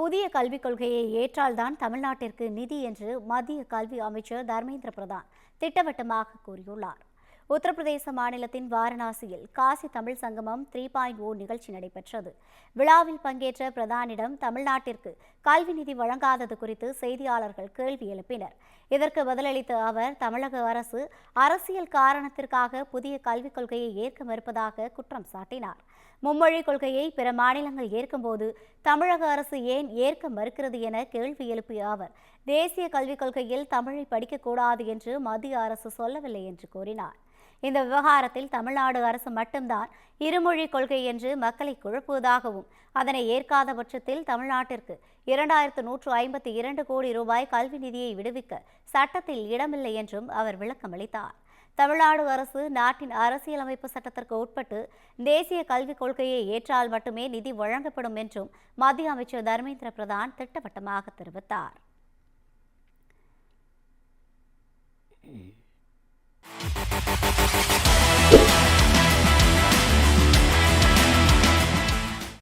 புதிய கல்விக் கொள்கையை ஏற்றால்தான் தமிழ்நாட்டிற்கு நிதி என்று மத்திய கல்வி அமைச்சர் தர்மேந்திர பிரதான் திட்டவட்டமாக கூறியுள்ளார். உத்தரப்பிரதேச மாநிலத்தின் வாரணாசியில் காசி தமிழ் சங்கமம் 3.0 நிகழ்ச்சி நடைபெற்றது. விழாவில் பங்கேற்ற பிரதானிடம் தமிழ்நாட்டிற்கு கல்வி நிதி வழங்காதது குறித்து செய்தியாளர்கள் கேள்வி எழுப்பினர். இதற்கு பதிலளித்த அவர், தமிழக அரசு அரசியல் காரணத்திற்காக புதிய கல்விக் கொள்கையை ஏற்க மறுப்பதாக குற்றம் சாட்டினார். மும்மொழிக் கொள்கையை பிற மாநிலங்கள் ஏற்கும்போது தமிழக அரசு ஏன் ஏற்க மறுக்கிறது என கேள்வி எழுப்பிய அவர், தேசிய கல்விக் கொள்கையில் தமிழை படிக்கக்கூடாது என்று மத்திய அரசு சொல்லவில்லை என்று கூறினார். இந்த விவகாரத்தில் தமிழ்நாடு அரசு மட்டும்தான் இருமொழிக் கொள்கை என்று மக்களை குழப்புவதாகவும், அதனை ஏற்காத பட்சத்தில் தமிழ்நாட்டிற்கு 2152 கோடி ரூபாய் கல்வி நிதியை விடுவிக்க சட்டத்தில் இடமில்லை என்றும் அவர் விளக்கமளித்தார். தமிழ்நாடு அரசு நாட்டின் அரசியலமைப்பு சட்டத்திற்கு உட்பட்டு தேசிய கல்விக் கொள்கையை ஏற்றால் மட்டுமே நிதி வழங்கப்படும் என்றும் மத்திய அமைச்சர் தர்மேந்திர பிரதான் திட்டவட்டமாக தெரிவித்தார்.